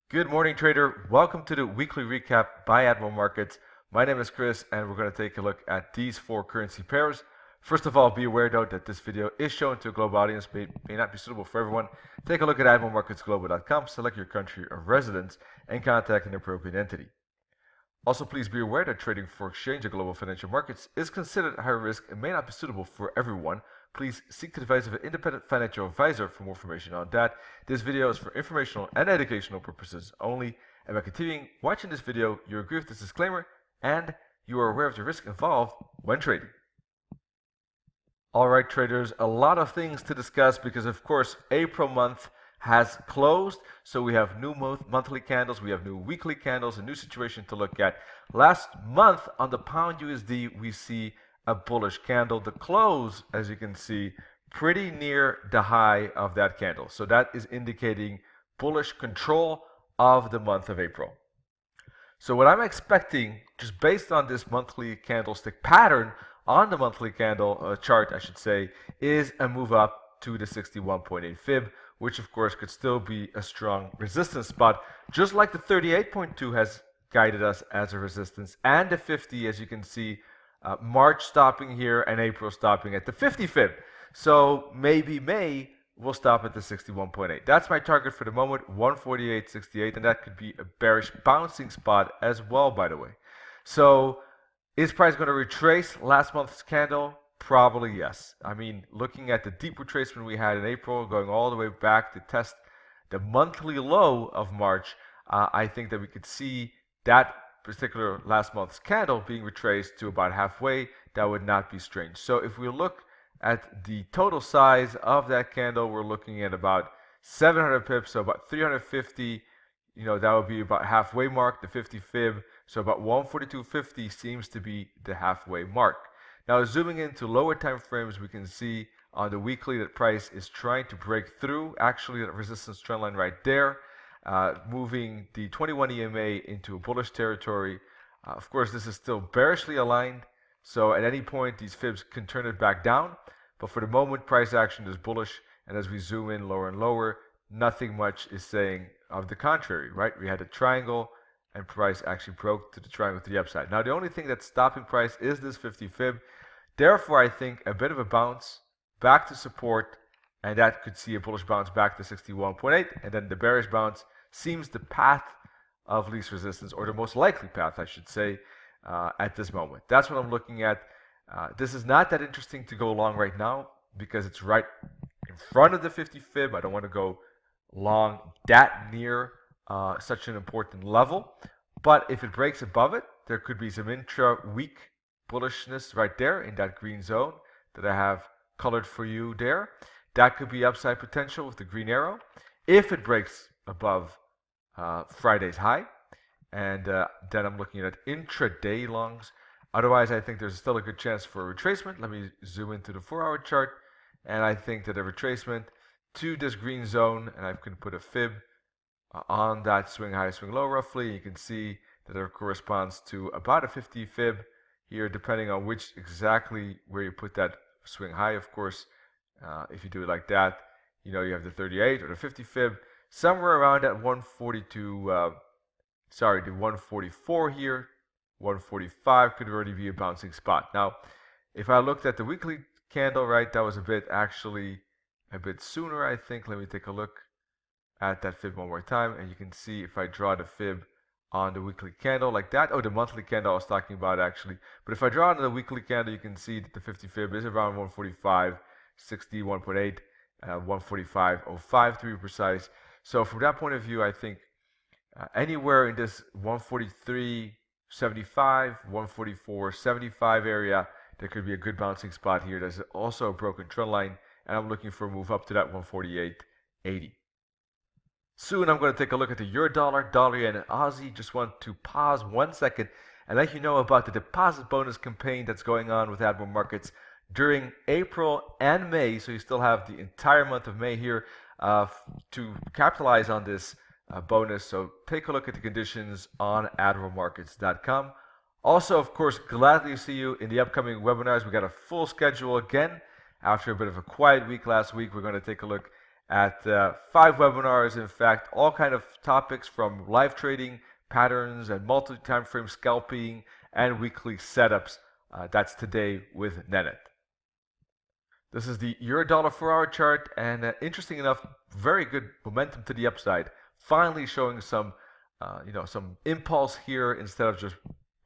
Good morning, trader. Welcome to the weekly recap by Admiral Markets. My name is Chris, and we're going to take a look at these four currency pairs. First of all, be aware though that this video is shown to a global audience, may not be suitable for everyone. Take a look at admiralmarketsglobal.com, select your country of residence, and contact an appropriate entity. Also, please be aware that trading for exchange and global financial markets is considered high risk and may not be suitable for everyone. Please seek the advice of an independent financial advisor for more information on that. This video is for informational and educational purposes only. And by continuing watching this video, you agree with this disclaimer and you are aware of the risk involved when trading. Alright traders, a lot of things to discuss because of course April month has closed, so we have new monthly candles, we have new weekly candles, a new situation to look at. Last month on the pound USD we see a bullish candle. The close, as you can see, pretty near the high of that candle, so that is indicating bullish control of the month of April. So what I'm expecting, just based on this monthly candlestick pattern on the monthly candle chart, I should say, is a move up to the 61.8 fib, which of course could still be a strong resistance spot, just like the 38.2 has guided us as a resistance, and the 50, as you can see, March stopping here and April stopping at the 50 fib. So maybe May will stop at the 61.8. That's my target for the moment, 148.68, and that could be a bearish bouncing spot as well, by the way. So is price going to retrace last month's candle? Probably yes. I mean, looking at the deep retracement we had in April, going all the way back to test the monthly low of March, I think that we could see that particular last month's candle being retraced to about halfway. That would not be strange. So if we look at the total size of that candle, we're looking at about 700 pips, so about 350. That would be about halfway mark, the 50 fib. So about 142.50 seems to be the halfway mark. Now zooming into lower time frames, we can see on the weekly that price is trying to break through actually that resistance trend line right there, moving the 21 EMA into a bullish territory. Of course, this is still bearishly aligned, so at any point these fibs can turn it back down, but for the moment price action is bullish, and as we zoom in lower and lower, nothing much is saying of the contrary, right? We had a triangle and price actually broke to the triangle to the upside. Now the only thing that's stopping price is this 50 fib. Therefore, I think a bit of a bounce back to support, and that could see a bullish bounce back to 61.8, and then the bearish bounce seems the path of least resistance, or the most likely path, I should say, at this moment. That's what I'm looking at. This is not that interesting to go long right now because it's right in front of the 50 fib. I don't want to go long that near such an important level, but if it breaks above it, there could be some intra-week bullishness right there in that green zone that I have colored for you there. That could be upside potential with the green arrow if it breaks above Friday's high, and then I'm looking at intraday longs. Otherwise, I think there's still a good chance for a retracement. Let me zoom into the 4-hour chart, and I think that a retracement to this green zone, and I can put a fib on that swing high, swing low roughly. You can see that it corresponds to about a 50 fib here, depending on which exactly where you put that swing high. Of course, if you do it like that, you have the 38 or the 50 fib, somewhere around at 142, the 144 here, 145 could already be a bouncing spot. Now, if I looked at the weekly candle, right, that was actually a bit sooner, I think. Let me take a look at that fib one more time, and you can see if I draw the fib on the weekly candle like that. Oh, the monthly candle I was talking about actually. But if I draw on the weekly candle, you can see that the 50 fib is around 145.60, 1.8, 145.05 to be precise. So from that point of view, I think anywhere in this 143.75, 144.75 area, there could be a good bouncing spot here. There's also a broken trend line, and I'm looking for a move up to that 148.80. Soon I'm going to take a look at the euro dollar, dollar yen, and Aussie. Just want to pause 1 second and let you know about the deposit bonus campaign that's going on with Admiral Markets during April and May. So you still have the entire month of May here to capitalize on this bonus. So take a look at the conditions on admiralmarkets.com. Also, of course, gladly see you in the upcoming webinars. We got a full schedule again. After a bit of a quiet week last week, we're going to take a look at 5 webinars, in fact, all kind of topics from live trading patterns and multi-time frame scalping and weekly setups. That's today with Nenet. This is the euro-dollar 4-hour chart, and interesting enough, very good momentum to the upside. Finally showing some, some impulse here instead of just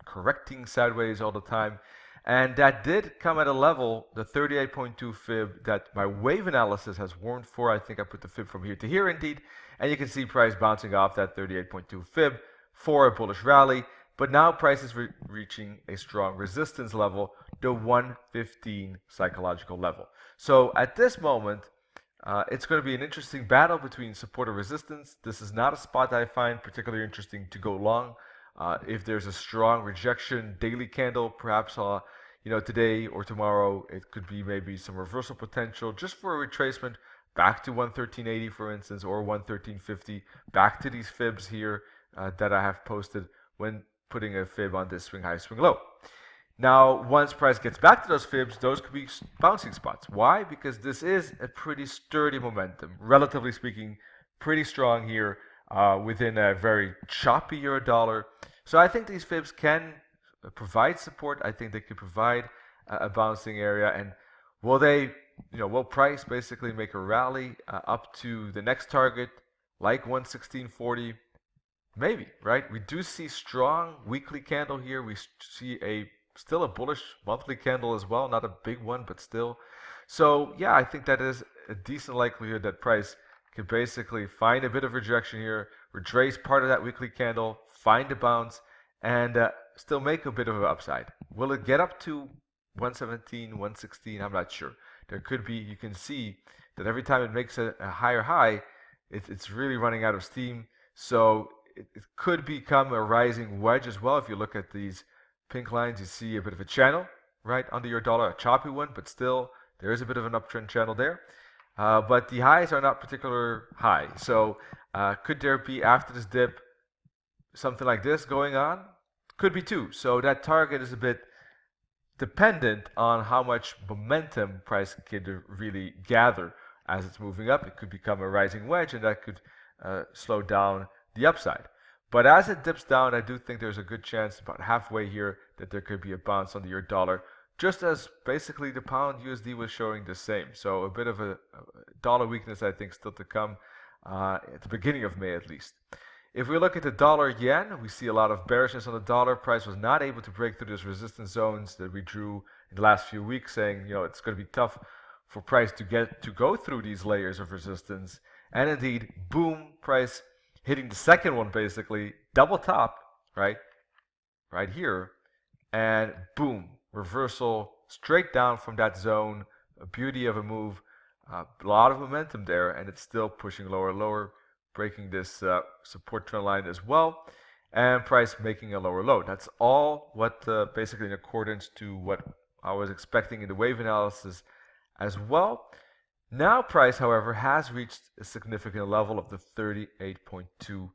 correcting sideways all the time. And that did come at a level, the 38.2 fib, that my wave analysis has warned for. I think I put the fib from here to here indeed. And you can see price bouncing off that 38.2 fib for a bullish rally. But now price is reaching a strong resistance level, the 115 psychological level. So at this moment, it's going to be an interesting battle between support and resistance. This is not a spot that I find particularly interesting to go long. If there's a strong rejection daily candle, perhaps today or tomorrow, it could be maybe some reversal potential just for a retracement back to 113.80, for instance, or 113.50, back to these fibs here that I have posted when putting a fib on this swing high, swing low. Now, once price gets back to those fibs, those could be bouncing spots. Why? Because this is a pretty sturdy momentum, relatively speaking, pretty strong here within a very choppy euro dollar. So I think these fibs can provide support. I think they could provide a bouncing area. And will price basically make a rally up to the next target, like 116.40? Maybe, right? We do see strong weekly candle here. We see still a bullish monthly candle as well, not a big one, but still. So yeah, I think that is a decent likelihood that price can basically find a bit of rejection here, retrace part of that weekly candle, find a bounce, and still make a bit of an upside. Will it get up to 117, 116? I'm not sure. There could be, you can see that every time it makes a higher high, it's really running out of steam. So it could become a rising wedge as well. If you look at these pink lines, you see a bit of a channel, right, under your dollar, a choppy one, but still there is a bit of an uptrend channel there. But the highs are not particular high. So could there be, after this dip, something like this going on? Could be too. So that target is a bit dependent on how much momentum price could really gather as it's moving up. It could become a rising wedge, and that could slow down the upside. But as it dips down, I do think there's a good chance about halfway here that there could be a bounce on the euro dollar, just as basically the pound USD was showing the same. So a bit of a dollar weakness, I think, still to come at the beginning of May at least. If we look at the dollar yen, we see a lot of bearishness on the dollar. Price was not able to break through those resistance zones that we drew in the last few weeks, saying, it's going to be tough for price to go through these layers of resistance. And indeed, boom, price hitting the second one, basically double top, right here, and boom, reversal straight down from that zone. A beauty of a move, a lot of momentum there, and it's still pushing lower, breaking this support trend line as well, and price making a lower low. That's all what basically in accordance to what I was expecting in the wave analysis as well. Now price, however, has reached a significant level of the 38.2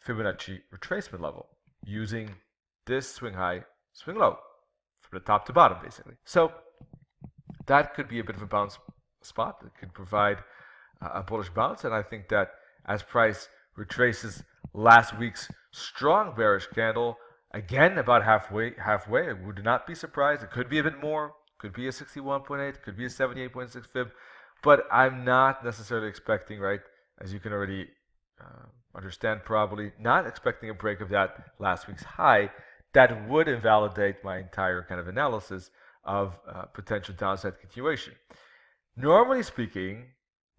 Fibonacci retracement level using this swing high, swing low from the top to bottom, basically. So that could be a bit of a bounce spot. It could provide a bullish bounce, and I think that as price retraces last week's strong bearish candle, again about halfway, I would not be surprised. It could be a bit more, could be a 61.8, could be a 78.6 fib, but I'm not necessarily expecting, right, as you can already understand probably, not expecting a break of that last week's high. That would invalidate my entire kind of analysis of potential downside continuation. Normally speaking,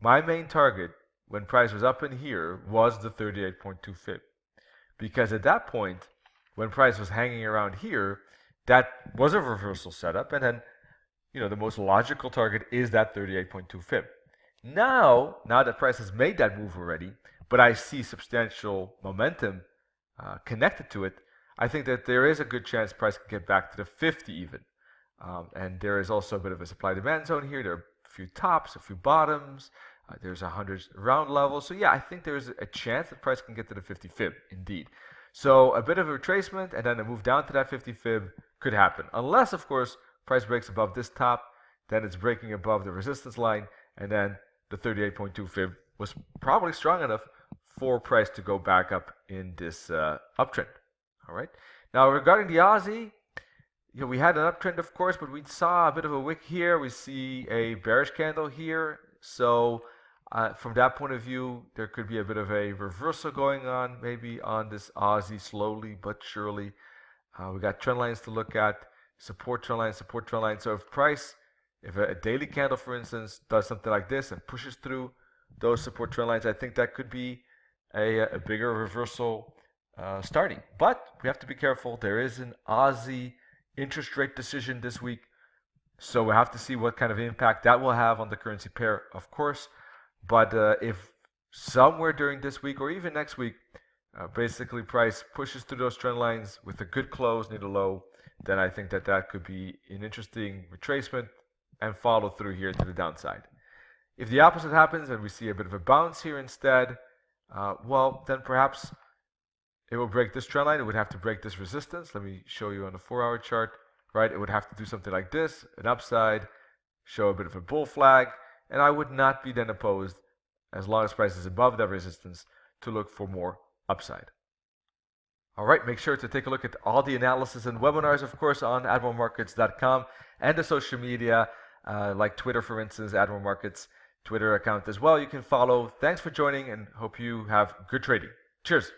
my main target when price was up in here was the 38.2 fib, because at that point, when price was hanging around here, that was a reversal setup, and then the most logical target is that 38.2 fib. Now that price has made that move already, but I see substantial momentum connected to it, I think that there is a good chance price can get back to the 50 even. And there is also a bit of a supply-demand zone here. There are a few tops, a few bottoms. There's 100 round levels. So yeah, I think there's a chance that price can get to the 50 fib, indeed. So a bit of a retracement and then a move down to that 50 fib could happen. Unless, of course, price breaks above this top, then it's breaking above the resistance line, and then the 38.2 fib was probably strong enough for price to go back up in this uptrend. All right. Now regarding the Aussie, we had an uptrend, of course, but we saw a bit of a wick here. We see a bearish candle here. So from that point of view, there could be a bit of a reversal going on, maybe on this Aussie, slowly but surely. We got trend lines to look at, support trend line, support trend line. So if a daily candle, for instance, does something like this and pushes through those support trend lines, I think that could be a bigger reversal starting. But we have to be careful. There is an Aussie interest rate decision this week, so we have to see what kind of impact that will have on the currency pair, of course. But if somewhere during this week or even next week, basically price pushes through those trend lines with a good close near the low, then I think that could be an interesting retracement and follow through here to the downside. If the opposite happens and we see a bit of a bounce here instead, well, then perhaps it will break this trend line. It would have to break this resistance. Let me show you on the 4-hour chart, right? It would have to do something like this, an upside, show a bit of a bull flag, and I would not be then opposed, as long as price is above that resistance, to look for more upside. All right, make sure to take a look at all the analysis and webinars, of course, on admiralmarkets.com and the social media, like Twitter, for instance, Admiral Markets Twitter account as well. You can follow. Thanks for joining and hope you have good trading. Cheers.